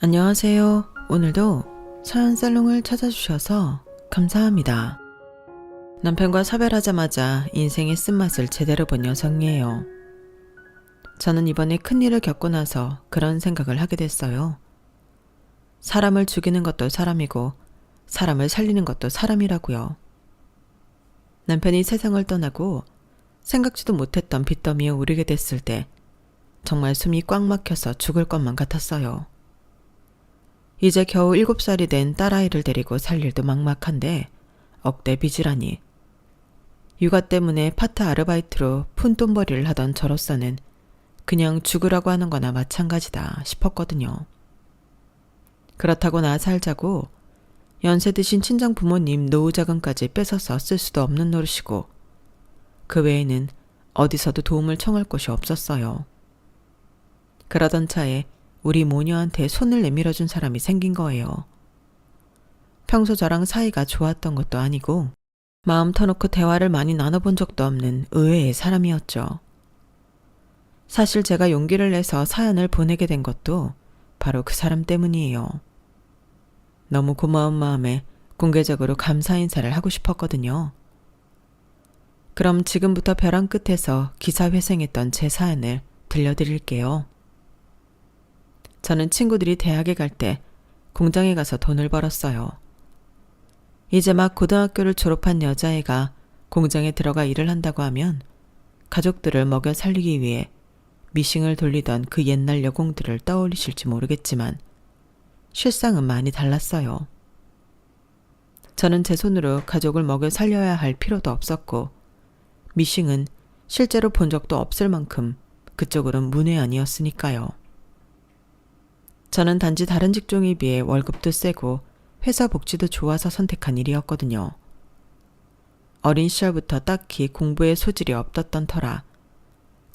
안녕하세요. 오늘도 사연 살롱을 찾아주셔서 감사합니다. 남편과 사별하자마자 인생의 쓴맛을 제대로 본 여성이에요. 저는 이번에 큰일을 겪고 나서 그런 생각을 하게 됐어요. 사람을 죽이는 것도 사람이고 사람을 살리는 것도 사람이라고요. 남편이 세상을 떠나고 생각지도 못했던 빚더미에 오르게 됐을 때 정말 숨이 꽉 막혀서 죽을 것만 같았어요. 이제 겨우 7살이 된 딸아이를 데리고 살 일도 막막한데 억대 빚이라니. 육아 때문에 파트 아르바이트로 푼돈벌이를 하던 저로서는 그냥 죽으라고 하는 거나 마찬가지다 싶었거든요. 그렇다고 나 살자고 연세 드신 친정 부모님 노후 자금까지 뺏어서 쓸 수도 없는 노릇이고 그 외에는 어디서도 도움을 청할 곳이 없었어요. 그러던 차에 우리 모녀한테 손을 내밀어준 사람이 생긴 거예요. 평소 저랑 사이가 좋았던 것도 아니고 마음 터놓고 대화를 많이 나눠본 적도 없는 의외의 사람이었죠. 사실 제가 용기를 내서 사연을 보내게 된 것도 바로 그 사람 때문이에요. 너무 고마운 마음에 공개적으로 감사 인사를 하고 싶었거든요. 그럼 지금부터 벼랑 끝에서 기사회생했던 제 사연을 들려드릴게요. 저는 친구들이 대학에 갈 때 공장에 가서 돈을 벌었어요. 이제 막 고등학교를 졸업한 여자애가 공장에 들어가 일을 한다고 하면 가족들을 먹여 살리기 위해 미싱을 돌리던 그 옛날 여공들을 떠올리실지 모르겠지만 실상은 많이 달랐어요. 저는 제 손으로 가족을 먹여 살려야 할 필요도 없었고 미싱은 실제로 본 적도 없을 만큼 그쪽으론 문외한이었으니까요. 저는 단지 다른 직종에 비해 월급도 세고 회사 복지도 좋아서 선택한 일이었거든요. 어린 시절부터 딱히 공부에 소질이 없었던 터라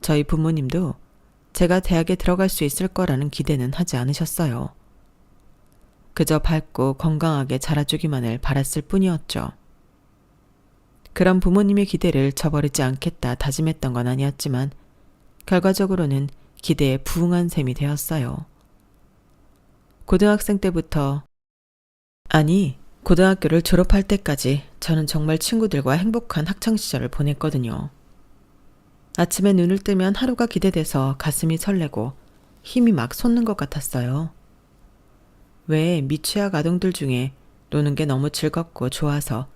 저희 부모님도 제가 대학에 들어갈 수 있을 거라는 기대는 하지 않으셨어요. 그저 밝고 건강하게 자라주기만을 바랐을 뿐이었죠. 그런 부모님의 기대를 저버리지 않겠다 다짐했던 건 아니었지만 결과적으로는 기대에 부응한 셈이 되었어요. 고등학생 때부터 고등학교를 졸업할 때까지 저는 정말 친구들과 행복한 학창시절을 보냈거든요. 아침에 눈을 뜨면 하루가 기대돼서 가슴이 설레고 힘이 막 솟는 것 같았어요. 왜 미취학 아동들 중에 노는 게 너무 즐겁고 좋아서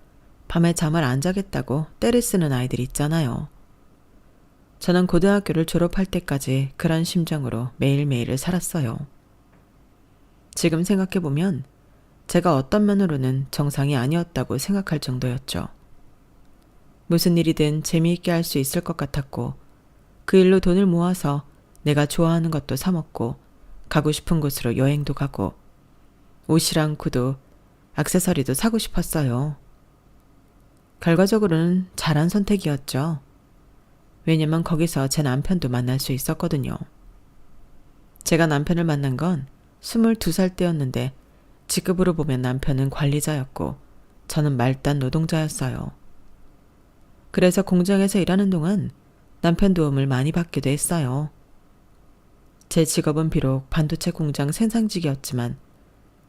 밤에 잠을 안 자겠다고 떼를 쓰는 아이들 있잖아요. 저는 고등학교를 졸업할 때까지 그런 심정으로 매일매일을 살았어요. 지금 생각해보면 제가 어떤 면으로는 정상이 아니었다고 생각할 정도였죠. 무슨 일이든 재미있게 할 수 있을 것 같았고 그 일로 돈을 모아서 내가 좋아하는 것도 사 먹고 가고 싶은 곳으로 여행도 가고 옷이랑 구두, 액세서리도 사고 싶었어요. 결과적으로는 잘한 선택이었죠. 왜냐면 거기서 제 남편도 만날 수 있었거든요. 제가 남편을 만난 건 22살 때였는데 직급으로 보면 남편은 관리자였고 저는 말단 노동자였어요. 그래서 공장에서 일하는 동안 남편 도움을 많이 받기도 했어요. 제 직업은 비록 반도체 공장 생산직이었지만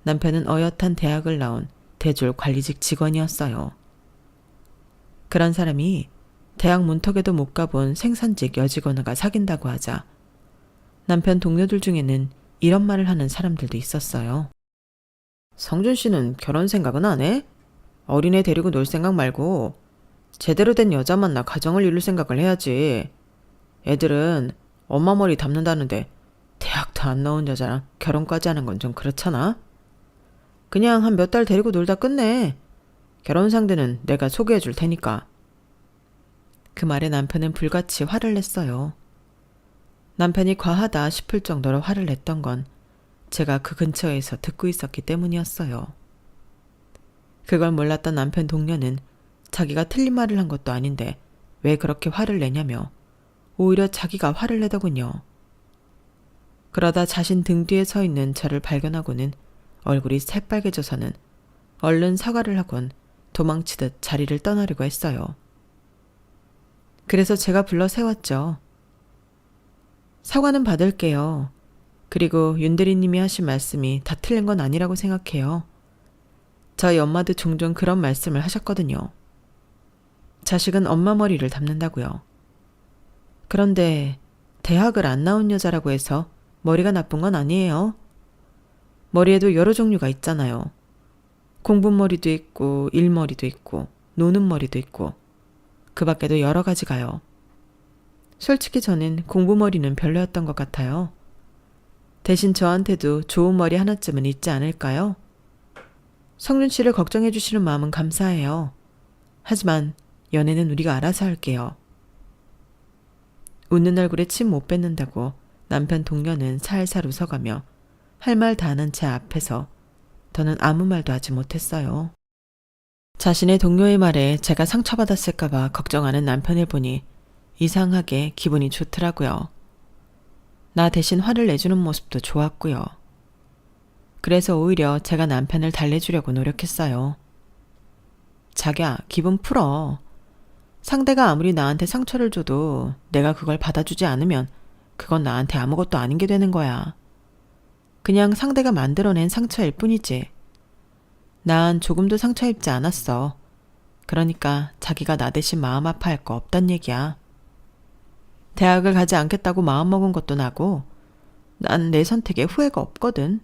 남편은 어엿한 대학을 나온 대졸 관리직 직원이었어요. 그런 사람이 대학 문턱에도 못 가본 생산직 여직원과 사귄다고 하자 남편 동료들 중에는 이런 말을 하는 사람들도 있었어요. 성준 씨는 결혼 생각은 안 해? 어린애 데리고 놀 생각 말고 제대로 된 여자 만나 가정을 이룰 생각을 해야지. 애들은 엄마 머리 담는다는데 대학도 안 나온 여자랑 결혼까지 하는 건 좀 그렇잖아? 그냥 한 몇 달 데리고 놀다 끝내. 결혼 상대는 내가 소개해 줄 테니까. 그 말에 남편은 불같이 화를 냈어요. 남편이 과하다 싶을 정도로 화를 냈던 건 제가 그 근처에서 듣고 있었기 때문이었어요. 그걸 몰랐던 남편 동료는 자기가 틀린 말을 한 것도 아닌데 왜 그렇게 화를 내냐며 오히려 자기가 화를 내더군요. 그러다 자신 등 뒤에 서 있는 저를 발견하고는 얼굴이 새빨개져서는 얼른 사과를 하곤 도망치듯 자리를 떠나려고 했어요. 그래서 제가 불러 세웠죠. 사과는 받을게요. 그리고 윤대리님이 하신 말씀이 다 틀린 건 아니라고 생각해요. 저희 엄마도 종종 그런 말씀을 하셨거든요. 자식은 엄마 머리를 담는다고요. 그런데 대학을 안 나온 여자라고 해서 머리가 나쁜 건 아니에요. 머리에도 여러 종류가 있잖아요. 공부머리도 있고 일머리도 있고 노는 머리도 있고 그 밖에도 여러 가지가요. 솔직히 저는 공부머리는 별로였던 것 같아요. 대신 저한테도 좋은 머리 하나쯤은 있지 않을까요? 성윤 씨를 걱정해 주시는 마음은 감사해요. 하지만 연애는 우리가 알아서 할게요. 웃는 얼굴에 침 못 뱉는다고 남편 동료는 살살 웃어가며 할 말 다 하는 제 앞에서 더는 아무 말도 하지 못했어요. 자신의 동료의 말에 제가 상처받았을까봐 걱정하는 남편을 보니 이상하게 기분이 좋더라고요. 나 대신 화를 내주는 모습도 좋았고요. 그래서 오히려 제가 남편을 달래주려고 노력했어요. 자기야, 기분 풀어. 상대가 아무리 나한테 상처를 줘도 내가 그걸 받아주지 않으면 그건 나한테 아무것도 아닌 게 되는 거야. 그냥 상대가 만들어낸 상처일 뿐이지. 난 조금도 상처 입지 않았어. 그러니까 자기가 나 대신 마음 아파할 거 없단 얘기야. 대학을 가지 않겠다고 마음먹은 것도 나고 난 내 선택에 후회가 없거든.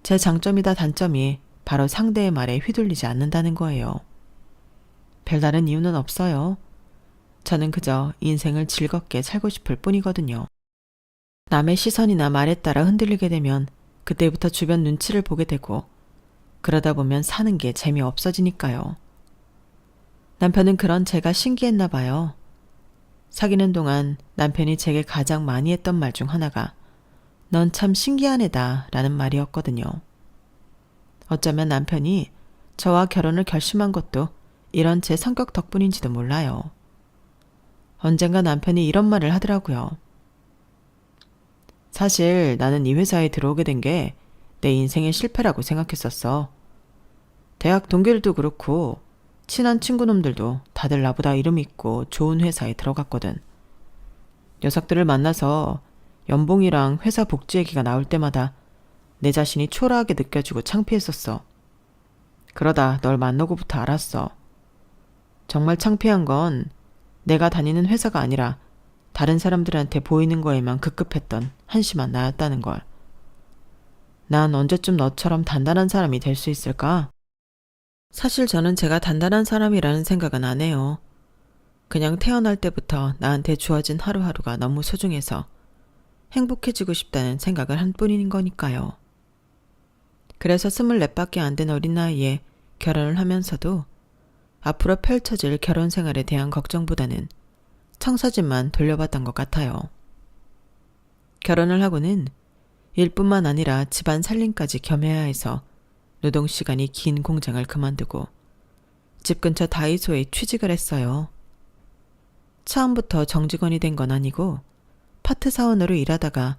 제 장점이다 단점이 바로 상대의 말에 휘둘리지 않는다는 거예요. 별다른 이유는 없어요. 저는 그저 인생을 즐겁게 살고 싶을 뿐이거든요. 남의 시선이나 말에 따라 흔들리게 되면 그때부터 주변 눈치를 보게 되고 그러다 보면 사는 게 재미없어지니까요. 남편은 그런 제가 신기했나 봐요. 사귀는 동안 남편이 제게 가장 많이 했던 말 중 하나가 넌 참 신기한 애다 라는 말이었거든요. 어쩌면 남편이 저와 결혼을 결심한 것도 이런 제 성격 덕분인지도 몰라요. 언젠가 남편이 이런 말을 하더라고요. 사실 나는 이 회사에 들어오게 된 게 내 인생의 실패라고 생각했었어. 대학 동기들도 그렇고 친한 친구놈들도 다들 나보다 이름 있고 좋은 회사에 들어갔거든. 녀석들을 만나서 연봉이랑 회사 복지 얘기가 나올 때마다 내 자신이 초라하게 느껴지고 창피했었어. 그러다 널 만나고부터 알았어. 정말 창피한 건 내가 다니는 회사가 아니라 다른 사람들한테 보이는 거에만 급급했던 한심한 나였다는 걸. 난 언제쯤 너처럼 단단한 사람이 될 수 있을까? 사실 저는 제가 단단한 사람이라는 생각은 안 해요. 그냥 태어날 때부터 나한테 주어진 하루하루가 너무 소중해서 행복해지고 싶다는 생각을 한 뿐인 거니까요. 그래서 24밖에 안 된 어린 나이에 결혼을 하면서도 앞으로 펼쳐질 결혼 생활에 대한 걱정보다는 청사진만 돌려봤던 것 같아요. 결혼을 하고는 일뿐만 아니라 집안 살림까지 겸해야 해서 노동시간이 긴 공장을 그만두고 집 근처 다이소에 취직을 했어요. 처음부터 정직원이 된 건 아니고 파트 사원으로 일하다가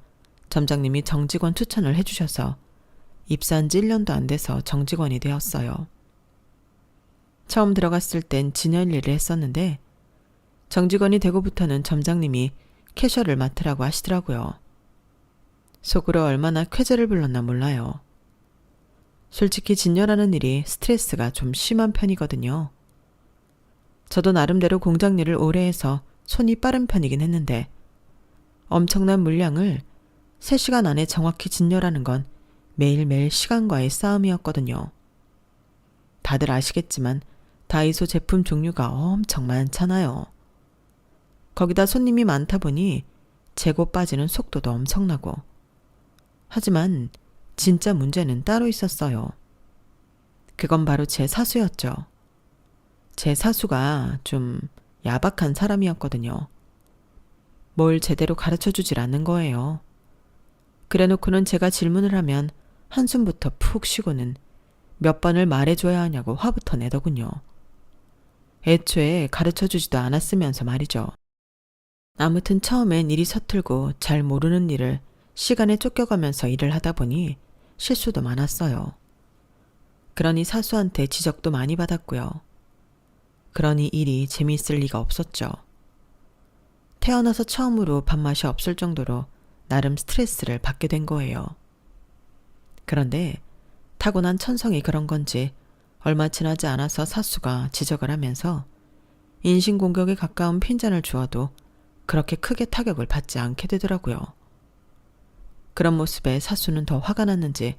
점장님이 정직원 추천을 해주셔서 입사한 지 1년도 안 돼서 정직원이 되었어요. 처음 들어갔을 땐 진열 일을 했었는데 정직원이 되고부터는 점장님이 캐셔를 맡으라고 하시더라고요. 속으로 얼마나 쾌재를 불렀나 몰라요. 솔직히 진열하는 일이 스트레스가 좀 심한 편이거든요. 저도 나름대로 공장 일을 오래 해서 손이 빠른 편이긴 했는데 엄청난 물량을 3시간 안에 정확히 진열하는 건 매일매일 시간과의 싸움이었거든요. 다들 아시겠지만 다이소 제품 종류가 엄청 많잖아요. 거기다 손님이 많다 보니 재고 빠지는 속도도 엄청나고. 하지만 진짜 문제는 따로 있었어요. 그건 바로 제 사수였죠. 제 사수가 좀 야박한 사람이었거든요. 뭘 제대로 가르쳐주질 않는 거예요. 그래놓고는 제가 질문을 하면 한숨부터 푹 쉬고는 몇 번을 말해줘야 하냐고 화부터 내더군요. 애초에 가르쳐주지도 않았으면서 말이죠. 아무튼 처음엔 일이 서툴고 잘 모르는 일을 시간에 쫓겨가면서 일을 하다 보니 실수도 많았어요. 그러니 사수한테 지적도 많이 받았고요. 그러니 일이 재미있을 리가 없었죠. 태어나서 처음으로 밥맛이 없을 정도로 나름 스트레스를 받게 된 거예요. 그런데 타고난 천성이 그런 건지 얼마 지나지 않아서 사수가 지적을 하면서 인신공격에 가까운 핀잔을 주어도 그렇게 크게 타격을 받지 않게 되더라고요. 그런 모습에 사수는 더 화가 났는지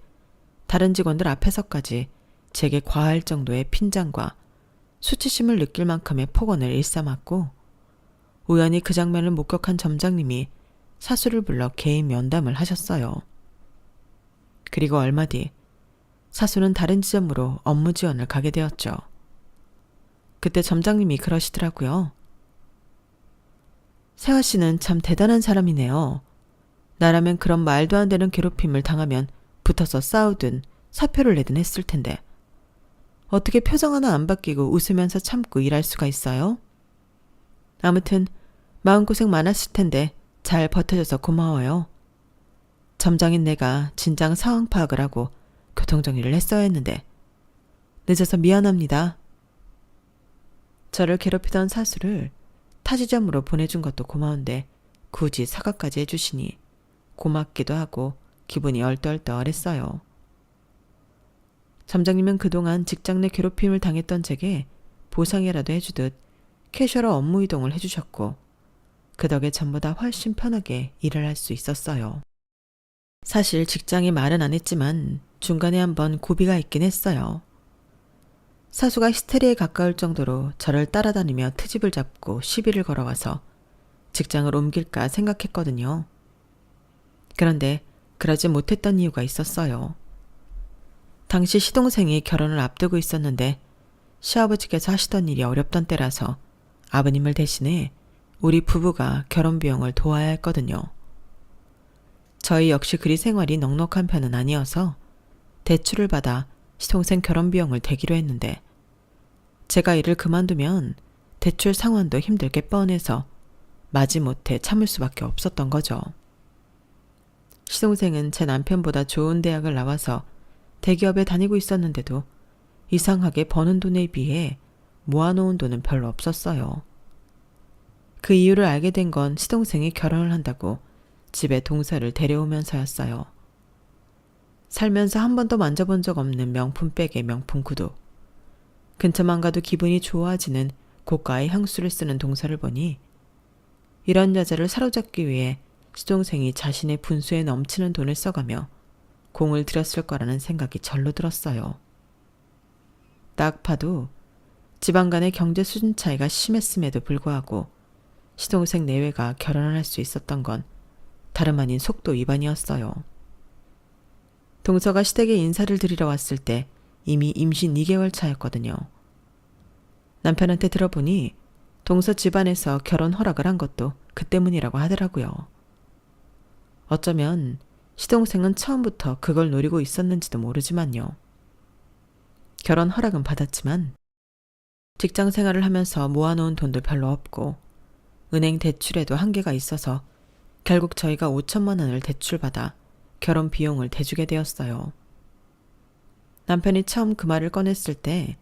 다른 직원들 앞에서까지 제게 과할 정도의 핀잔과 수치심을 느낄 만큼의 폭언을 일삼았고, 우연히 그 장면을 목격한 점장님이 사수를 불러 개인 면담을 하셨어요. 그리고 얼마 뒤 사수는 다른 지점으로 업무 지원을 가게 되었죠. 그때 점장님이 그러시더라고요. 세화 씨는 참 대단한 사람이네요. 나라면 그런 말도 안 되는 괴롭힘을 당하면 붙어서 싸우든 사표를 내든 했을 텐데 어떻게 표정 하나 안 바뀌고 웃으면서 참고 일할 수가 있어요? 아무튼 마음고생 많았을 텐데 잘 버텨줘서 고마워요. 점장인 내가 진작 상황 파악을 하고 교통정리를 했어야 했는데 늦어서 미안합니다. 저를 괴롭히던 사수를 타지점으로 보내준 것도 고마운데 굳이 사과까지 해주시니 고맙기도 하고 기분이 얼떨떨했어요. 점장님은 그동안 직장 내 괴롭힘을 당했던 제게 보상이라도 해주듯 캐셔러 업무 이동을 해주셨고 그 덕에 전보다 훨씬 편하게 일을 할 수 있었어요. 사실 직장에 말은 안 했지만 중간에 한번 고비가 있긴 했어요. 사수가 히스테리에 가까울 정도로 저를 따라다니며 트집을 잡고 시비를 걸어와서 직장을 옮길까 생각했거든요. 그런데 그러지 못했던 이유가 있었어요. 당시 시동생이 결혼을 앞두고 있었는데 시아버지께서 하시던 일이 어렵던 때라서 아버님을 대신해 우리 부부가 결혼 비용을 도와야 했거든요. 저희 역시 그리 생활이 넉넉한 편은 아니어서 대출을 받아 시동생 결혼 비용을 대기로 했는데 제가 일을 그만두면 대출 상환도 힘들게 뻔해서 마지못해 참을 수밖에 없었던 거죠. 시동생은 제 남편보다 좋은 대학을 나와서 대기업에 다니고 있었는데도 이상하게 버는 돈에 비해 모아놓은 돈은 별로 없었어요. 그 이유를 알게 된 건 시동생이 결혼을 한다고 집에 동서를 데려오면서였어요. 살면서 한 번도 만져본 적 없는 명품백에 명품 구두. 근처만 가도 기분이 좋아지는 고가의 향수를 쓰는 동서를 보니 이런 여자를 사로잡기 위해 시동생이 자신의 분수에 넘치는 돈을 써가며 공을 들였을 거라는 생각이 절로 들었어요. 딱 봐도 집안 간의 경제 수준 차이가 심했음에도 불구하고 시동생 내외가 결혼을 할 수 있었던 건 다름 아닌 속도 위반이었어요. 동서가 시댁에 인사를 드리러 왔을 때 이미 임신 2개월 차였거든요. 남편한테 들어보니 동서 집안에서 결혼 허락을 한 것도 그 때문이라고 하더라고요. 어쩌면 시동생은 처음부터 그걸 노리고 있었는지도 모르지만요. 결혼 허락은 받았지만 직장 생활을 하면서 모아놓은 돈도 별로 없고 은행 대출에도 한계가 있어서 결국 저희가 5천만 원을 대출받아 결혼 비용을 대주게 되었어요. 남편이 처음 그 말을 꺼냈을 때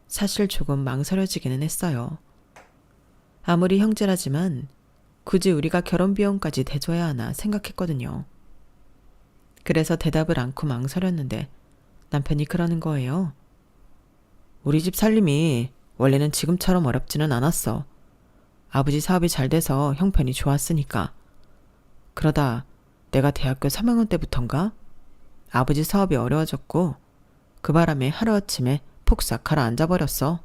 사실 조금 망설여지기는 했어요. 아무리 형제라지만 굳이 우리가 결혼 비용까지 대줘야 하나 생각했거든요. 그래서 대답을 않고 망설였는데 남편이 그러는 거예요. 우리 집 살림이 원래는 지금처럼 어렵지는 않았어. 아버지 사업이 잘 돼서 형편이 좋았으니까. 그러다 내가 대학교 3학년 때부턴가 아버지 사업이 어려워졌고 그 바람에 하루아침에 폭삭 가라앉아버렸어.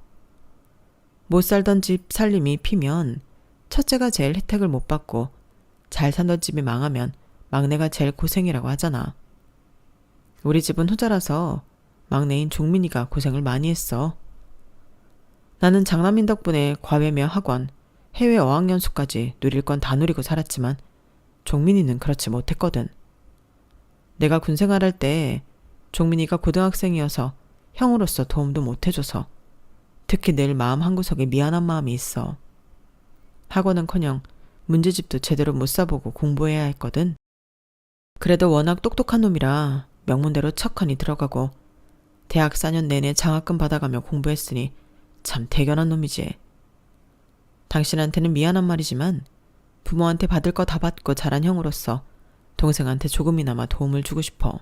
못 살던 집 살림이 피면 첫째가 제일 혜택을 못 받고 잘 살던 집이 망하면 막내가 제일 고생이라고 하잖아. 우리 집은 후자라서 막내인 종민이가 고생을 많이 했어. 나는 장남인 덕분에 과외며 학원, 해외 어학연수까지 누릴 건 다 누리고 살았지만 종민이는 그렇지 못했거든. 내가 군생활할 때 종민이가 고등학생이어서 형으로서 도움도 못 해줘서 특히 늘 마음 한구석에 미안한 마음이 있어. 학원은커녕 문제집도 제대로 못 써보고 공부해야 했거든. 그래도 워낙 똑똑한 놈이라 명문대로 척하니 들어가고 대학 4년 내내 장학금 받아가며 공부했으니 참 대견한 놈이지. 당신한테는 미안한 말이지만 부모한테 받을 거 다 받고 자란 형으로서 동생한테 조금이나마 도움을 주고 싶어.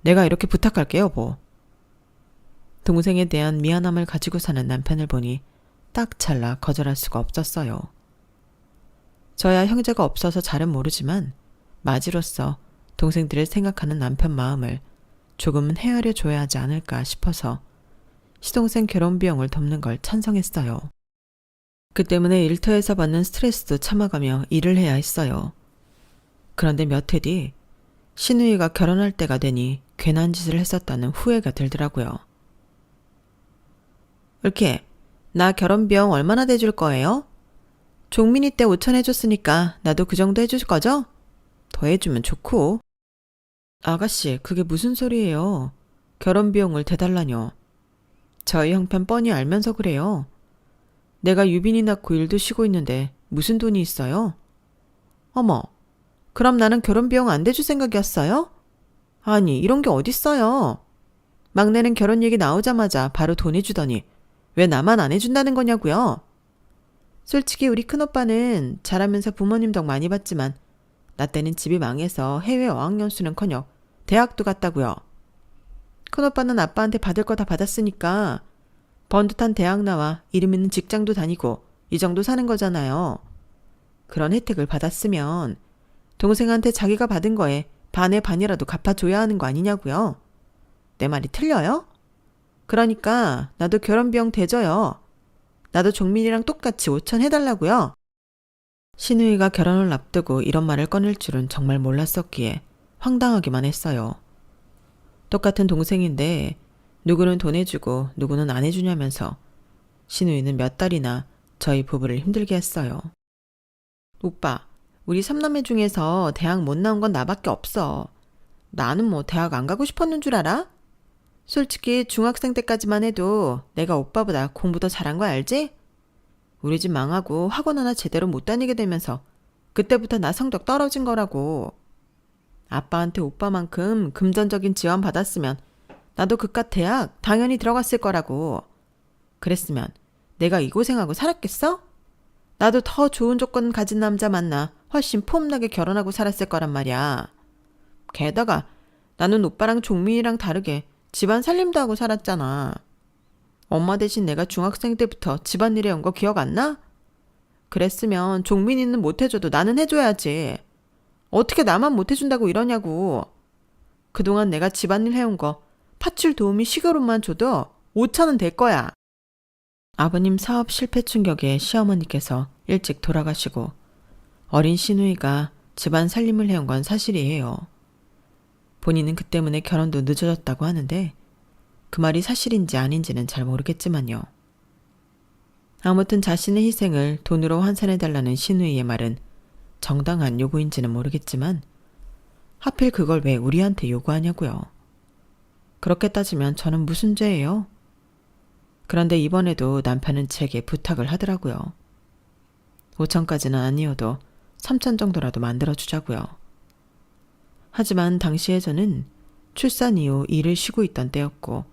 내가 이렇게 부탁할게 여보. 동생에 대한 미안함을 가지고 사는 남편을 보니 딱 잘라 거절할 수가 없었어요. 저야 형제가 없어서 잘은 모르지만 마지로서 동생들을 생각하는 남편 마음을 조금은 헤아려 줘야 하지 않을까 싶어서 시동생 결혼 비용을 돕는 걸 찬성했어요. 그 때문에 일터에서 받는 스트레스도 참아가며 일을 해야 했어요. 그런데 몇 해 뒤 신우이가 결혼할 때가 되니 괜한 짓을 했었다는 후회가 들더라고요. 이렇게 나 결혼 비용 얼마나 대줄 거예요? 종민이 때 5천 해줬으니까 나도 그 정도 해줄 거죠? 더 해주면 좋고. 아가씨, 그게 무슨 소리예요? 결혼 비용을 대달라뇨. 저희 형편 뻔히 알면서 그래요. 내가 유빈이 낳고 일도 쉬고 있는데 무슨 돈이 있어요? 어머, 그럼 나는 결혼 비용 안 대줄 생각이었어요? 아니, 이런 게 어딨어요. 막내는 결혼 얘기 나오자마자 바로 돈 해주더니 왜 나만 안 해준다는 거냐고요? 솔직히 우리 큰오빠는 잘하면서 부모님 덕 많이 받지만 나 때는 집이 망해서 해외 어학연수는커녕 대학도 갔다고요. 큰오빠는 아빠한테 받을 거 다 받았으니까 번듯한 대학 나와 이름 있는 직장도 다니고 이 정도 사는 거잖아요. 그런 혜택을 받았으면 동생한테 자기가 받은 거에 반의 반이라도 갚아줘야 하는 거 아니냐고요. 내 말이 틀려요? 그러니까 나도 결혼 비용 대줘요. 나도 종민이랑 똑같이 5천 해달라고요. 신우이가 결혼을 앞두고 이런 말을 꺼낼 줄은 정말 몰랐었기에 황당하기만 했어요. 똑같은 동생인데 누구는 돈 해주고 누구는 안 해주냐면서 신우이는 몇 달이나 저희 부부를 힘들게 했어요. 오빠, 우리 삼남매 중에서 대학 못 나온 건 나밖에 없어. 나는 뭐 대학 안 가고 싶었는 줄 알아? 솔직히 중학생 때까지만 해도 내가 오빠보다 공부 더 잘한 거 알지? 우리 집 망하고 학원 하나 제대로 못 다니게 되면서 그때부터 나 성적 떨어진 거라고. 아빠한테 오빠만큼 금전적인 지원 받았으면 나도 그깟 대학 당연히 들어갔을 거라고. 그랬으면 내가 이 고생하고 살았겠어? 나도 더 좋은 조건 가진 남자 만나 훨씬 폼나게 결혼하고 살았을 거란 말이야. 게다가 나는 오빠랑 종민이랑 다르게 집안 살림도 하고 살았잖아. 엄마 대신 내가 중학생 때부터 집안일 해온 거 기억 안 나? 그랬으면 종민이는 못 해줘도 나는 해줘야지. 어떻게 나만 못 해준다고 이러냐고. 그동안 내가 집안일 해온 거 파출 도우미 식여료만 줘도 5천은 될 거야. 아버님 사업 실패 충격에 시어머니께서 일찍 돌아가시고 어린 신우이가 집안 살림을 해온 건 사실이에요. 본인은 그 때문에 결혼도 늦어졌다고 하는데 그 말이 사실인지 아닌지는 잘 모르겠지만요. 아무튼 자신의 희생을 돈으로 환산해달라는 신우이의 말은 정당한 요구인지는 모르겠지만 하필 그걸 왜 우리한테 요구하냐고요. 그렇게 따지면 저는 무슨 죄예요? 그런데 이번에도 남편은 제게 부탁을 하더라고요. 5천까지는 아니어도 3천 정도라도 만들어주자고요. 하지만 당시에 저는 출산 이후 일을 쉬고 있던 때였고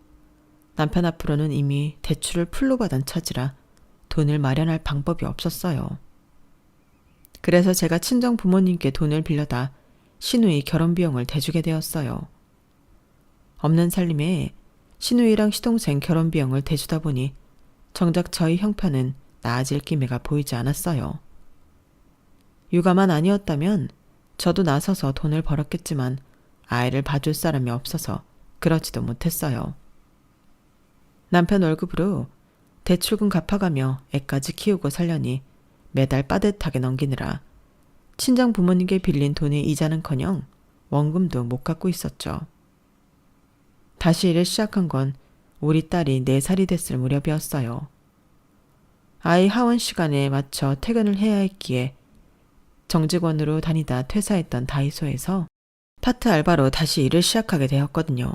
남편 앞으로는 이미 대출을 풀로 받은 처지라 돈을 마련할 방법이 없었어요. 그래서 제가 친정 부모님께 돈을 빌려다 신우이 결혼 비용을 대주게 되었어요. 없는 살림에 신우이랑 시동생 결혼 비용을 대주다 보니 정작 저희 형편은 나아질 기미가 보이지 않았어요. 육아만 아니었다면 저도 나서서 돈을 벌었겠지만 아이를 봐줄 사람이 없어서 그러지도 못했어요. 남편 월급으로 대출금 갚아가며 애까지 키우고 살려니 매달 빠듯하게 넘기느라 친정 부모님께 빌린 돈의 이자는커녕 원금도 못 갚고 있었죠. 다시 일을 시작한 건 우리 딸이 4살이 됐을 무렵이었어요. 아이 하원 시간에 맞춰 퇴근을 해야 했기에 정직원으로 다니다 퇴사했던 다이소에서 파트 알바로 다시 일을 시작하게 되었거든요.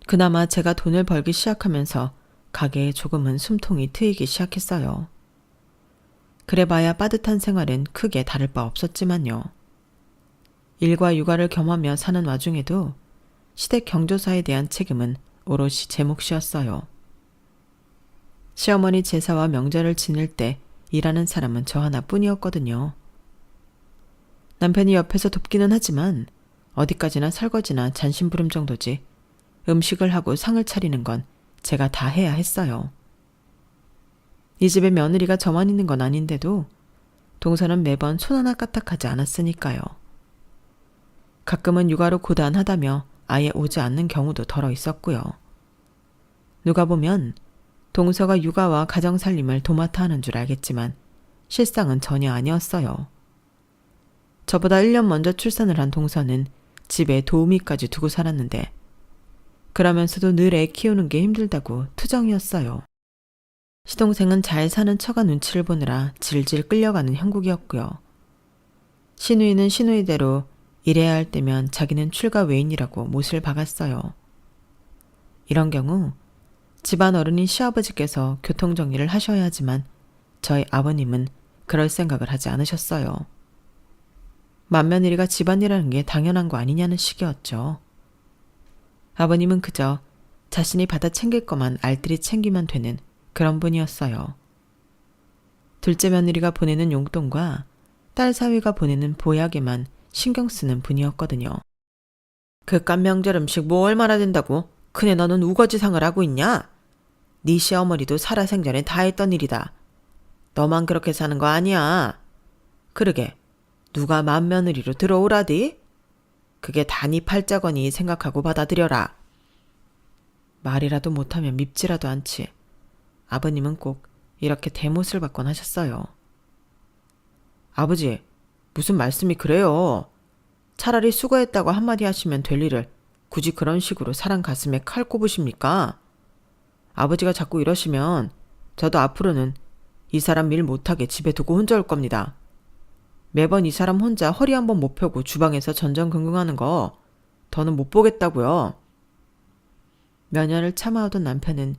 그나마 제가 돈을 벌기 시작하면서 가게에 조금은 숨통이 트이기 시작했어요. 그래봐야 빠듯한 생활은 크게 다를 바 없었지만요. 일과 육아를 겸하며 사는 와중에도 시댁 경조사에 대한 책임은 오롯이 제 몫이었어요. 시어머니 제사와 명절을 지낼 때 일하는 사람은 저 하나뿐이었거든요. 남편이 옆에서 돕기는 하지만 어디까지나 설거지나 잔심부름 정도지 음식을 하고 상을 차리는 건 제가 다 해야 했어요. 이 집에 며느리가 저만 있는 건 아닌데도 동서는 매번 손 하나 까딱하지 않았으니까요. 가끔은 육아로 고단하다며 아예 오지 않는 경우도 덜어 있었고요. 누가 보면 동서가 육아와 가정살림을 도맡아 하는 줄 알겠지만 실상은 전혀 아니었어요. 저보다 1년 먼저 출산을 한 동서는 집에 도우미까지 두고 살았는데 그러면서도 늘 애 키우는 게 힘들다고 투정이었어요. 시동생은 잘 사는 처가 눈치를 보느라 질질 끌려가는 형국이었고요. 시누이는 시누이대로 일해야 할 때면 자기는 출가 외인이라고 못을 박았어요. 이런 경우 집안 어른인 시아버지께서 교통정리를 하셔야 하지만 저희 아버님은 그럴 생각을 하지 않으셨어요. 맏며느리가 집안이라는 게 당연한 거 아니냐는 식이었죠. 아버님은 그저 자신이 받아 챙길 것만 알뜰히 챙기면 되는 그런 분이었어요. 둘째 며느리가 보내는 용돈과 딸 사위가 보내는 보약에만 신경 쓰는 분이었거든요. 그깟 명절 음식 뭐 얼마나 된다고? 큰애 너는 우거지상을 하고 있냐? 네 시어머니도 살아생전에 다 했던 일이다. 너만 그렇게 사는 거 아니야. 그러게 누가 맏며느리로 들어오라디? 그게 다 네 팔자거니 생각하고 받아들여라. 말이라도 못하면 밉지라도 않지. 아버님은 꼭 이렇게 대못을 받곤 하셨어요. 아버지, 무슨 말씀이 그래요? 차라리 수고했다고 한마디 하시면 될 일을 굳이 그런 식으로 사람 가슴에 칼 꼽으십니까? 아버지가 자꾸 이러시면 저도 앞으로는 이 사람 일 못하게 집에 두고 혼자 올 겁니다. 매번 이 사람 혼자 허리 한번 못 펴고 주방에서 전전긍긍하는 거 더는 못 보겠다고요. 몇 년을 참아오던 남편은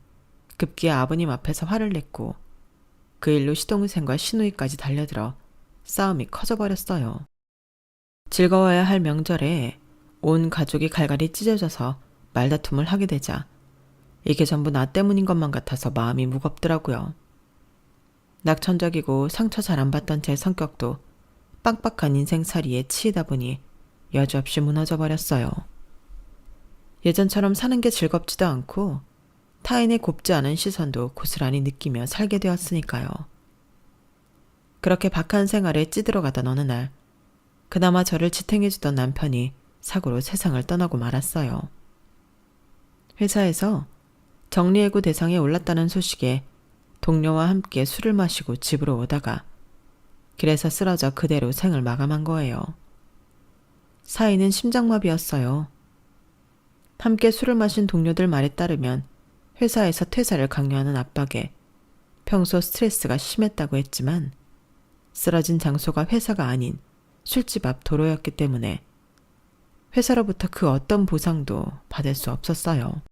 급기야 아버님 앞에서 화를 냈고 그 일로 시동생과 시누이까지 달려들어 싸움이 커져버렸어요. 즐거워야 할 명절에 온 가족이 갈갈이 찢어져서 말다툼을 하게 되자 이게 전부 나 때문인 것만 같아서 마음이 무겁더라고요. 낙천적이고 상처 잘 안 받던 제 성격도 빡빡한 인생살이에 치이다 보니 여지없이 무너져 버렸어요. 예전처럼 사는 게 즐겁지도 않고 타인의 곱지 않은 시선도 고스란히 느끼며 살게 되었으니까요. 그렇게 박한 생활에 찌들어가던 어느 날 그나마 저를 지탱해주던 남편이 사고로 세상을 떠나고 말았어요. 회사에서 정리해고 대상에 올랐다는 소식에 동료와 함께 술을 마시고 집으로 오다가 길에서 쓰러져 그대로 생을 마감한 거예요. 사인은 심장마비였어요. 함께 술을 마신 동료들 말에 따르면 회사에서 퇴사를 강요하는 압박에 평소 스트레스가 심했다고 했지만 쓰러진 장소가 회사가 아닌 술집 앞 도로였기 때문에 회사로부터 그 어떤 보상도 받을 수 없었어요.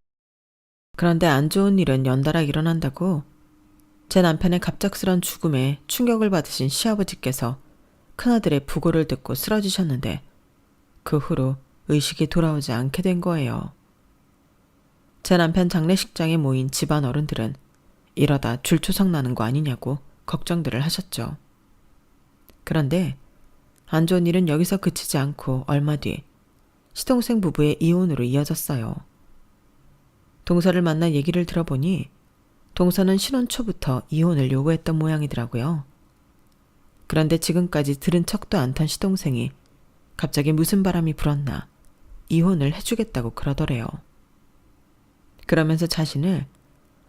그런데 안 좋은 일은 연달아 일어난다고 제 남편의 갑작스런 죽음에 충격을 받으신 시아버지께서 큰아들의 부고를 듣고 쓰러지셨는데 그 후로 의식이 돌아오지 않게 된 거예요. 제 남편 장례식장에 모인 집안 어른들은 이러다 줄초석 나는 거 아니냐고 걱정들을 하셨죠. 그런데 안 좋은 일은 여기서 그치지 않고 얼마 뒤 시동생 부부의 이혼으로 이어졌어요. 동서를 만나 얘기를 들어보니 동서는 신혼 초부터 이혼을 요구했던 모양이더라고요. 그런데 지금까지 들은 척도 않던 시동생이 갑자기 무슨 바람이 불었나 이혼을 해주겠다고 그러더래요. 그러면서 자신을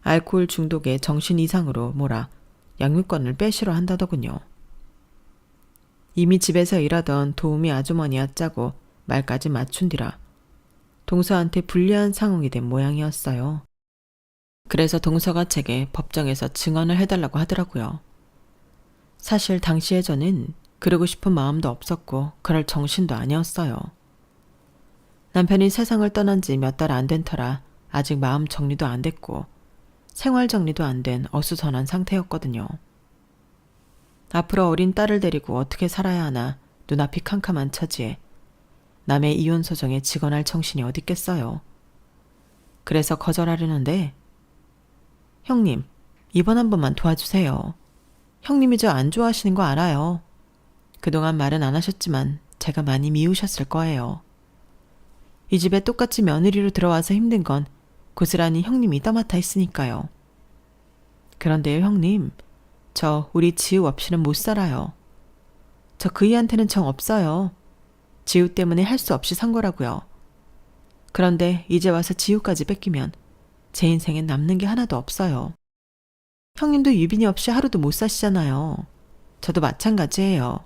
알코올 중독의 정신 이상으로 몰아 양육권을 빼시려 한다더군요. 이미 집에서 일하던 도우미 아주머니와 짜고 말까지 맞춘 뒤라 동서한테 불리한 상황이 된 모양이었어요. 그래서 동서가 제게 법정에서 증언을 해달라고 하더라고요. 사실 당시에 저는 그러고 싶은 마음도 없었고 그럴 정신도 아니었어요. 남편이 세상을 떠난 지 몇 달 안 된 터라 아직 마음 정리도 안 됐고 생활 정리도 안 된 어수선한 상태였거든요. 앞으로 어린 딸을 데리고 어떻게 살아야 하나 눈앞이 캄캄한 처지에 남의 이혼 소송에 직언할 정신이 어딨겠어요. 그래서 거절하려는데 형님, 이번 한 번만 도와주세요. 형님이 저 안 좋아하시는 거 알아요. 그동안 말은 안 하셨지만 제가 많이 미우셨을 거예요. 이 집에 똑같이 며느리로 들어와서 힘든 건 고스란히 형님이 떠맡아 있으니까요. 그런데요, 형님. 저 우리 지우 없이는 못 살아요. 저 그이한테는 정 없어요. 지우 때문에 할 수 없이 산 거라고요. 그런데 이제 와서 지우까지 뺏기면 제 인생엔 남는 게 하나도 없어요. 형님도 유빈이 없이 하루도 못 사시잖아요. 저도 마찬가지예요.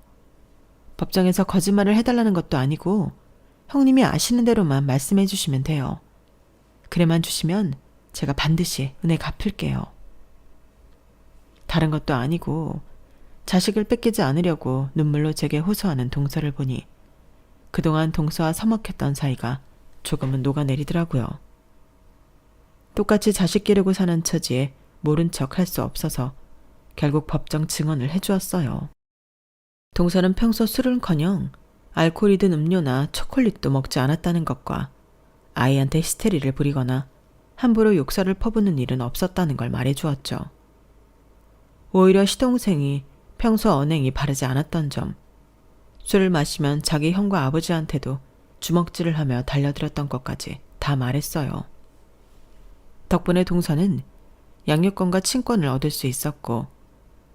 법정에서 거짓말을 해달라는 것도 아니고 형님이 아시는 대로만 말씀해 주시면 돼요. 그래만 주시면 제가 반드시 은혜 갚을게요. 다른 것도 아니고 자식을 뺏기지 않으려고 눈물로 제게 호소하는 동서를 보니 그동안 동서와 서먹했던 사이가 조금은 녹아내리더라고요. 똑같이 자식 기르고 사는 처지에 모른 척 할 수 없어서 결국 법정 증언을 해주었어요. 동서는 평소 술은커녕 알코올이 든 음료나 초콜릿도 먹지 않았다는 것과 아이한테 히스테리를 부리거나 함부로 욕설을 퍼붓는 일은 없었다는 걸 말해주었죠. 오히려 시동생이 평소 언행이 바르지 않았던 점, 술을 마시면 자기 형과 아버지한테도 주먹질을 하며 달려들었던 것까지 다 말했어요. 덕분에 동서는 양육권과 친권을 얻을 수 있었고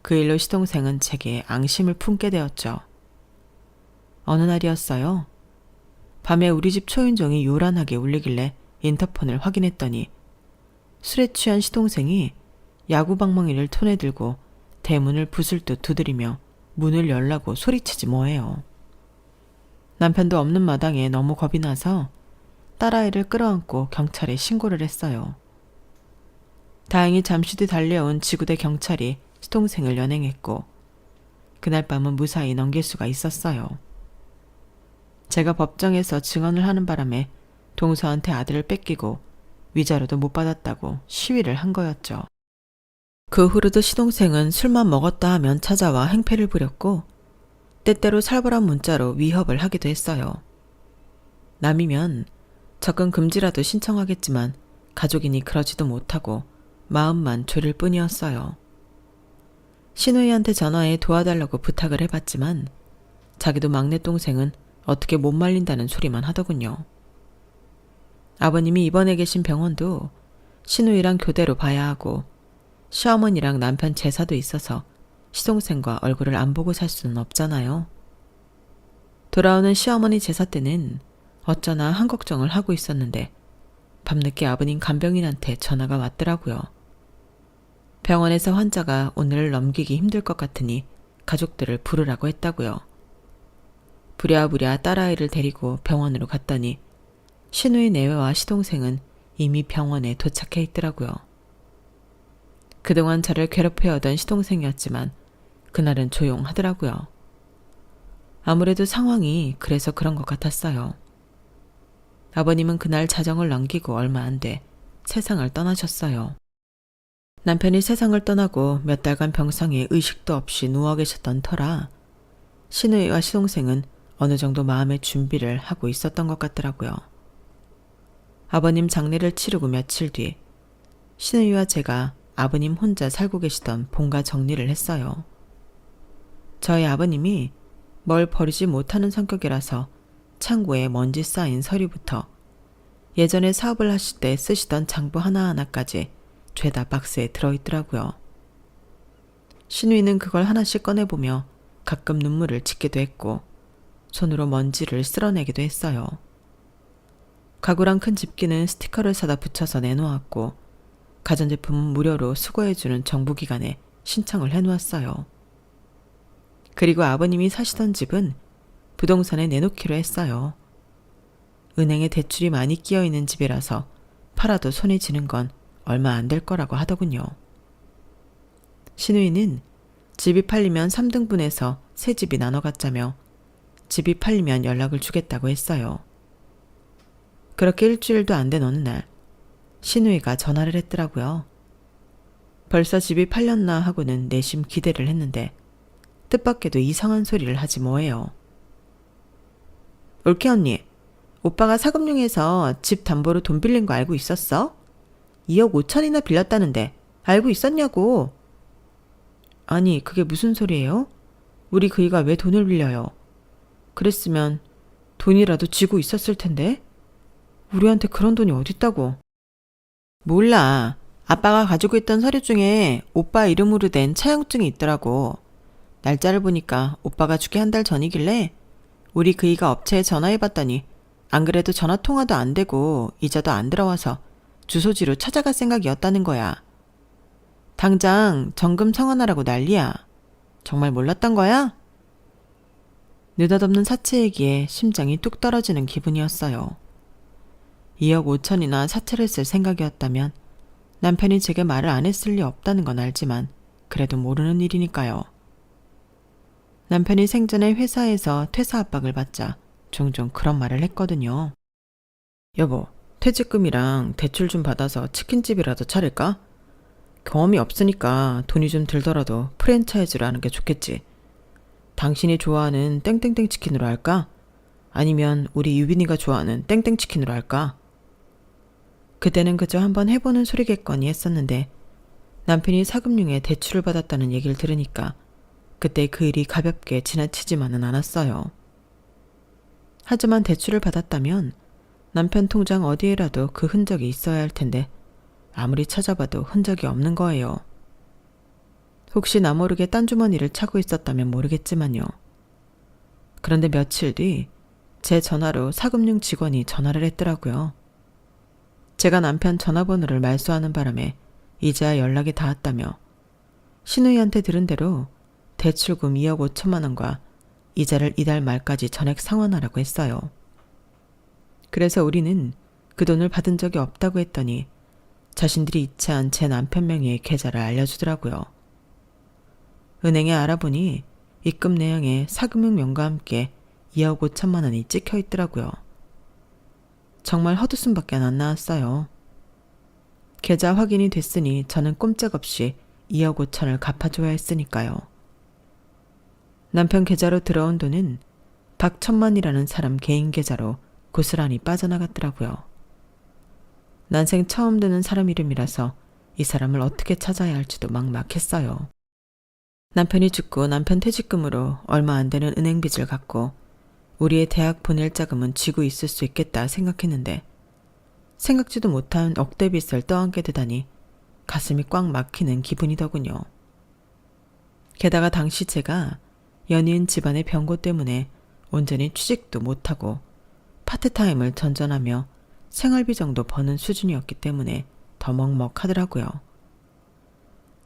그 일로 시동생은 제게 앙심을 품게 되었죠. 어느 날이었어요. 밤에 우리 집 초인종이 요란하게 울리길래 인터폰을 확인했더니 술에 취한 시동생이 야구방망이를 손에 들고 대문을 부슬듯 두드리며 문을 열라고 소리치지 뭐예요. 남편도 없는 마당에 너무 겁이 나서 딸아이를 끌어안고 경찰에 신고를 했어요. 다행히 잠시 뒤 달려온 지구대 경찰이 시동생을 연행했고 그날 밤은 무사히 넘길 수가 있었어요. 제가 법정에서 증언을 하는 바람에 동서한테 아들을 뺏기고 위자료도 못 받았다고 시위를 한 거였죠. 그 후로도 시동생은 술만 먹었다 하면 찾아와 행패를 부렸고 때때로 살벌한 문자로 위협을 하기도 했어요. 남이면 접근 금지라도 신청하겠지만 가족이니 그러지도 못하고 마음만 졸일 뿐이었어요. 신우이한테 전화해 도와달라고 부탁을 해봤지만 자기도 막내 동생은 어떻게 못 말린다는 소리만 하더군요. 아버님이 입원해 계신 병원도 신우이랑 교대로 봐야 하고 시어머니랑 남편 제사도 있어서 시동생과 얼굴을 안 보고 살 수는 없잖아요. 돌아오는 시어머니 제사 때는 어쩌나 한 걱정을 하고 있었는데 밤늦게 아버님 간병인한테 전화가 왔더라고요. 병원에서 환자가 오늘을 넘기기 힘들 것 같으니 가족들을 부르라고 했다고요. 부랴부랴 딸아이를 데리고 병원으로 갔더니 신우이 내외와 시동생은 이미 병원에 도착해 있더라고요. 그동안 저를 괴롭혀오던 시동생이었지만 그날은 조용하더라고요. 아무래도 상황이 그래서 그런 것 같았어요. 아버님은 그날 자정을 넘기고 얼마 안 돼 세상을 떠나셨어요. 남편이 세상을 떠나고 몇 달간 병상에 의식도 없이 누워 계셨던 터라 신우이와 시동생은 어느 정도 마음의 준비를 하고 있었던 것 같더라고요. 아버님 장례를 치르고 며칠 뒤 신우이와 제가 아버님 혼자 살고 계시던 본가 정리를 했어요. 저희 아버님이 뭘 버리지 못하는 성격이라서 창고에 먼지 쌓인 서류부터 예전에 사업을 하실 때 쓰시던 장부 하나하나까지 죄다 박스에 들어있더라고요. 신우이는 그걸 하나씩 꺼내보며 가끔 눈물을 짓기도 했고 손으로 먼지를 쓸어내기도 했어요. 가구랑 큰 집기는 스티커를 사다 붙여서 내놓았고 가전제품은 무료로 수거해주는 정부기관에 신청을 해놓았어요. 그리고 아버님이 사시던 집은 부동산에 내놓기로 했어요. 은행에 대출이 많이 끼어있는 집이라서 팔아도 손에 쥐는 건 얼마 안 될 거라고 하더군요. 신우이는 집이 팔리면 3등분해서 새 집이 나눠 갖자며 집이 팔리면 연락을 주겠다고 했어요. 그렇게 일주일도 안 된 어느 날 신우이가 전화를 했더라고요. 벌써 집이 팔렸나 하고는 내심 기대를 했는데 뜻밖에도 이상한 소리를 하지 뭐예요. 올케 언니, 오빠가 사금융에서 집 담보로 돈 빌린 거 알고 있었어? 2억 5천이나 빌렸다는데 알고 있었냐고. 아니, 그게 무슨 소리예요? 우리 그이가 왜 돈을 빌려요? 그랬으면 돈이라도 쥐고 있었을 텐데? 우리한테 그런 돈이 어딨다고. 몰라. 아빠가 가지고 있던 서류 중에 오빠 이름으로 된 차용증이 있더라고. 날짜를 보니까 오빠가 죽기 한 달 전이길래 우리 그이가 업체에 전화해봤더니 안 그래도 전화 통화도 안 되고 이자도 안 들어와서 주소지로 찾아갈 생각이었다는 거야. 당장 정금 청원하라고 난리야. 정말 몰랐던 거야? 느닷없는 사채 얘기에 심장이 뚝 떨어지는 기분이었어요. 2억 5천이나 사채를 쓸 생각이었다면 남편이 제게 말을 안 했을 리 없다는 건 알지만 그래도 모르는 일이니까요. 남편이 생전에 회사에서 퇴사 압박을 받자 종종 그런 말을 했거든요. 여보, 퇴직금이랑 대출 좀 받아서 치킨집이라도 차릴까? 경험이 없으니까 돈이 좀 들더라도 프랜차이즈로 하는 게 좋겠지. 당신이 좋아하는 땡땡땡 치킨으로 할까? 아니면 우리 유빈이가 좋아하는 땡땡 치킨으로 할까? 그때는 그저 한번 해보는 소리겠거니 했었는데 남편이 사금융에 대출을 받았다는 얘기를 들으니까 그때 그 일이 가볍게 지나치지만은 않았어요. 하지만 대출을 받았다면 남편 통장 어디에라도 그 흔적이 있어야 할 텐데 아무리 찾아봐도 흔적이 없는 거예요. 혹시 나 모르게 딴 주머니를 차고 있었다면 모르겠지만요. 그런데 며칠 뒤 제 전화로 사금융 직원이 전화를 했더라고요. 제가 남편 전화번호를 말소하는 바람에 이제야 연락이 닿았다며 신우이한테 들은 대로 대출금 2억 5천만 원과 이자를 이달 말까지 전액 상환하라고 했어요. 그래서 우리는 그 돈을 받은 적이 없다고 했더니 자신들이 이체한 제 남편 명의의 계좌를 알려주더라고요. 은행에 알아보니 입금 내역에 사금융명과 함께 2억 5천만 원이 찍혀 있더라고요. 정말 헛웃음밖에 안 나왔어요. 계좌 확인이 됐으니 저는 꼼짝없이 2억 5천을 갚아줘야 했으니까요. 남편 계좌로 들어온 돈은 박천만이라는 사람 개인 계좌로 고스란히 빠져나갔더라고요. 난생 처음 듣는 사람 이름이라서 이 사람을 어떻게 찾아야 할지도 막막했어요. 남편이 죽고 남편 퇴직금으로 얼마 안 되는 은행 빚을 갚고 우리의 대학 보낼 자금은 쥐고 있을 수 있겠다 생각했는데 생각지도 못한 억대 빚을 떠안게 되다니 가슴이 꽉 막히는 기분이더군요. 게다가 당시 제가 연이은 집안의 병고 때문에 온전히 취직도 못하고 파트타임을 전전하며 생활비 정도 버는 수준이었기 때문에 더 먹먹하더라고요.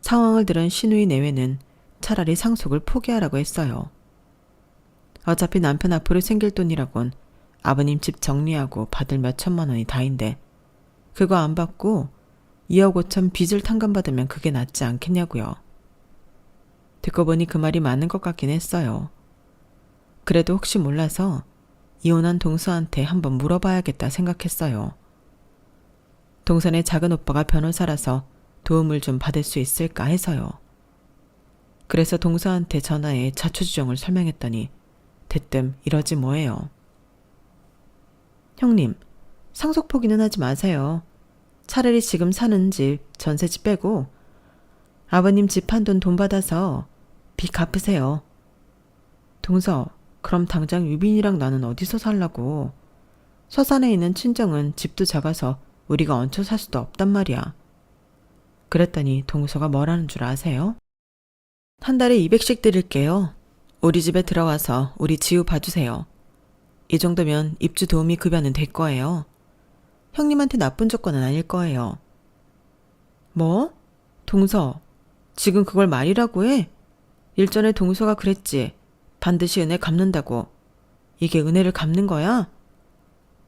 상황을 들은 신우이 내외는 차라리 상속을 포기하라고 했어요. 어차피 남편 앞으로 생길 돈이라곤 아버님 집 정리하고 받을 몇 천만 원이 다인데 그거 안 받고 2억 5천 빚을 탕감받으면 그게 낫지 않겠냐고요. 듣고 보니 그 말이 맞는 것 같긴 했어요. 그래도 혹시 몰라서 이혼한 동서한테 한번 물어봐야겠다 생각했어요. 동선의 작은 오빠가 변호사라서 도움을 좀 받을 수 있을까 해서요. 그래서 동서한테 전화해 자초지종을 설명했더니 대뜸 이러지 뭐예요. 형님, 상속 포기는 하지 마세요. 차라리 지금 사는 집, 전세집 빼고 아버님 집 한 돈 받아서 빚 갚으세요. 동서, 그럼 당장 유빈이랑 나는 어디서 살라고. 서산에 있는 친정은 집도 작아서 우리가 얹혀 살 수도 없단 말이야. 그랬더니 동서가 뭐라는 줄 아세요? 한 달에 200씩 드릴게요. 우리 집에 들어와서 우리 지우 봐주세요. 이 정도면 입주 도우미 급여는 될 거예요. 형님한테 나쁜 조건은 아닐 거예요. 뭐? 동서, 지금 그걸 말이라고 해? 일전에 동서가 그랬지. 반드시 은혜 갚는다고. 이게 은혜를 갚는 거야?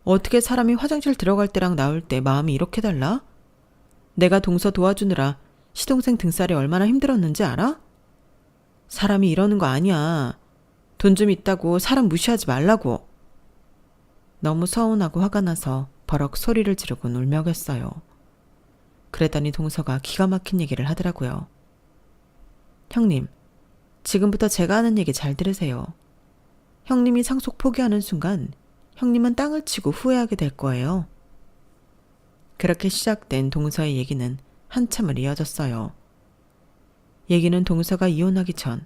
어떻게 사람이 화장실 들어갈 때랑 나올 때 마음이 이렇게 달라? 내가 동서 도와주느라 시동생 등살이 얼마나 힘들었는지 알아? 사람이 이러는 거 아니야. 돈 좀 있다고 사람 무시하지 말라고. 너무 서운하고 화가 나서 버럭 소리를 지르고 울먹였어요. 그랬더니 동서가 기가 막힌 얘기를 하더라고요. 형님, 지금부터 제가 하는 얘기 잘 들으세요. 형님이 상속 포기하는 순간 형님은 땅을 치고 후회하게 될 거예요. 그렇게 시작된 동서의 얘기는 한참을 이어졌어요. 얘기는 동서가 이혼하기 전,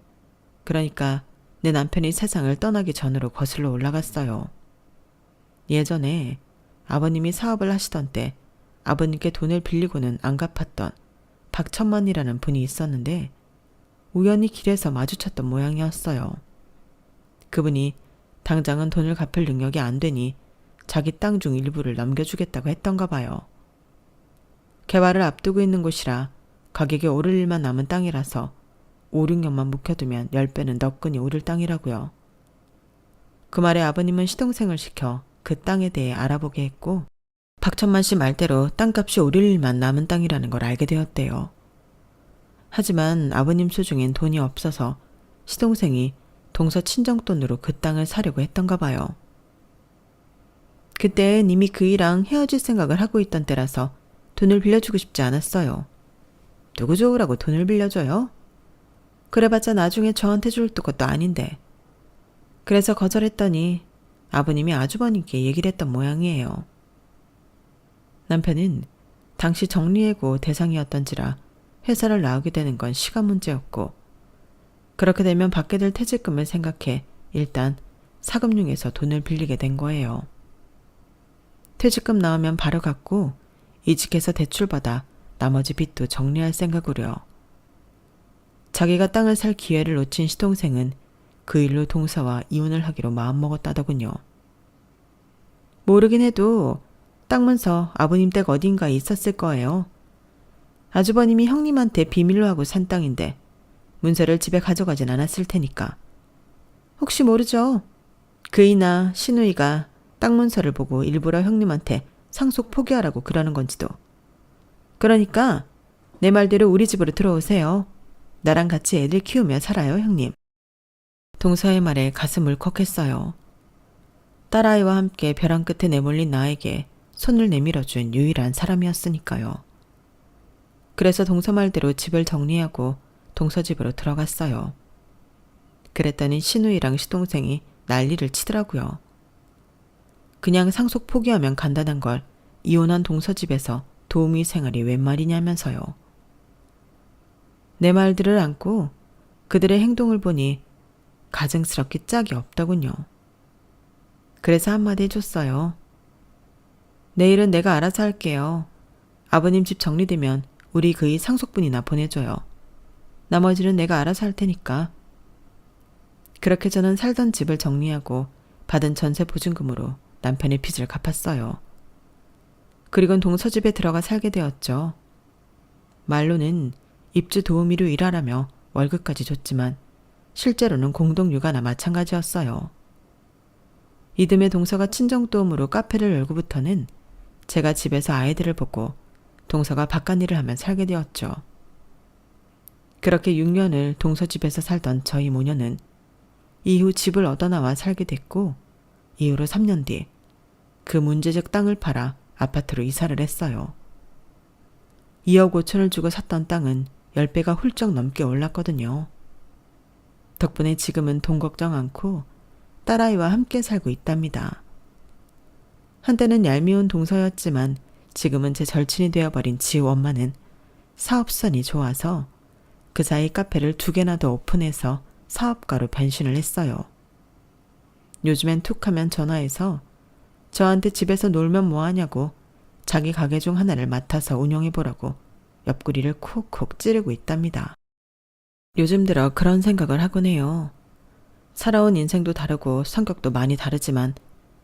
그러니까 내 남편이 세상을 떠나기 전으로 거슬러 올라갔어요. 예전에 아버님이 사업을 하시던 때 아버님께 돈을 빌리고는 안 갚았던 박천만이라는 분이 있었는데 우연히 길에서 마주쳤던 모양이었어요. 그분이 당장은 돈을 갚을 능력이 안 되니 자기 땅 중 일부를 넘겨주겠다고 했던가 봐요. 개발을 앞두고 있는 곳이라 가격이 오를 일만 남은 땅이라서 5, 6년만 묵혀두면 10배는 너끈히 오를 땅이라고요. 그 말에 아버님은 시동생을 시켜 그 땅에 대해 알아보게 했고 박천만 씨 말대로 땅값이 오를 일만 남은 땅이라는 걸 알게 되었대요. 하지만 아버님 소중엔 돈이 없어서 시동생이 동서 친정돈으로 그 땅을 사려고 했던가 봐요. 그땐 이미 그이랑 헤어질 생각을 하고 있던 때라서 돈을 빌려주고 싶지 않았어요. 누구 좋으라고 돈을 빌려줘요? 그래봤자 나중에 저한테 줄 것도 아닌데. 그래서 거절했더니 아버님이 아주버님께 얘기를 했던 모양이에요. 남편은 당시 정리해고 대상이었던지라 회사를 나오게 되는 건 시간 문제였고 그렇게 되면 받게 될 퇴직금을 생각해 일단 사금융에서 돈을 빌리게 된 거예요. 퇴직금 나오면 바로 갚고 이직해서 대출받아 나머지 빚도 정리할 생각으로요. 자기가 땅을 살 기회를 놓친 시동생은 그 일로 동서와 이혼을 하기로 마음먹었다더군요. 모르긴 해도 땅 문서 아버님 댁 어딘가에 있었을 거예요. 아주버님이 형님한테 비밀로 하고 산 땅인데 문서를 집에 가져가진 않았을 테니까. 혹시 모르죠. 그이나 시누이가 땅 문서를 보고 일부러 형님한테 상속 포기하라고 그러는 건지도. 그러니까 내 말대로 우리 집으로 들어오세요. 나랑 같이 애들 키우며 살아요, 형님. 동서의 말에 가슴 울컥했어요. 딸아이와 함께 벼랑 끝에 내몰린 나에게 손을 내밀어준 유일한 사람이었으니까요. 그래서 동서 말대로 집을 정리하고 동서 집으로 들어갔어요. 그랬더니 시누이랑 시동생이 난리를 치더라고요. 그냥 상속 포기하면 간단한 걸 이혼한 동서 집에서 도우미 생활이 웬 말이냐면서요. 내 말들을 안고 그들의 행동을 보니 가증스럽게 짝이 없더군요. 그래서 한마디 해줬어요. 내일은 내가 알아서 할게요. 아버님 집 정리되면 우리 그이 상속분이나 보내줘요. 나머지는 내가 알아서 할 테니까. 그렇게 저는 살던 집을 정리하고 받은 전세 보증금으로 남편의 빚을 갚았어요. 그리곤 동서집에 들어가 살게 되었죠. 말로는 입주 도우미로 일하라며 월급까지 줬지만 실제로는 공동육아나 마찬가지였어요. 이듬해 동서가 친정도움으로 카페를 열고부터는 제가 집에서 아이들을 보고 동서가 바깥일을 하며 살게 되었죠. 그렇게 6년을 동서집에서 살던 저희 모녀는 이후 집을 얻어나와 살게 됐고 이후로 3년 뒤 그 문제적 땅을 팔아 아파트로 이사를 했어요. 2억 5천을 주고 샀던 땅은 10배가 훌쩍 넘게 올랐거든요. 덕분에 지금은 돈 걱정 않고 딸아이와 함께 살고 있답니다. 한때는 얄미운 동서였지만 지금은 제 절친이 되어버린 지우 엄마는 사업선이 좋아서 그 사이 카페를 2개나 더 오픈해서 사업가로 변신을 했어요. 요즘엔 툭하면 전화해서 저한테 집에서 놀면 뭐하냐고 자기 가게 중 하나를 맡아서 운영해보라고 옆구리를 콕콕 찌르고 있답니다. 요즘 들어 그런 생각을 하곤 해요. 살아온 인생도 다르고 성격도 많이 다르지만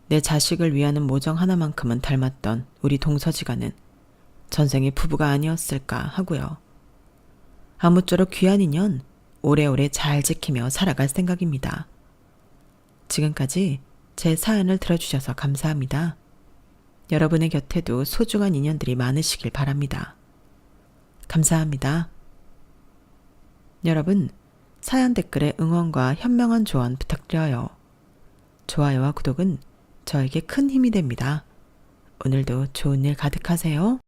내 자식을 위하는 모정 하나만큼은 닮았던 우리 동서지간은 전생의 부부가 아니었을까 하고요. 아무쪼록 귀한 인연 오래오래 잘 지키며 살아갈 생각입니다. 지금까지 제 사연을 들어주셔서 감사합니다. 여러분의 곁에도 소중한 인연들이 많으시길 바랍니다. 감사합니다. 여러분, 사연 댓글에 응원과 현명한 조언 부탁드려요. 좋아요와 구독은 저에게 큰 힘이 됩니다. 오늘도 좋은 일 가득하세요.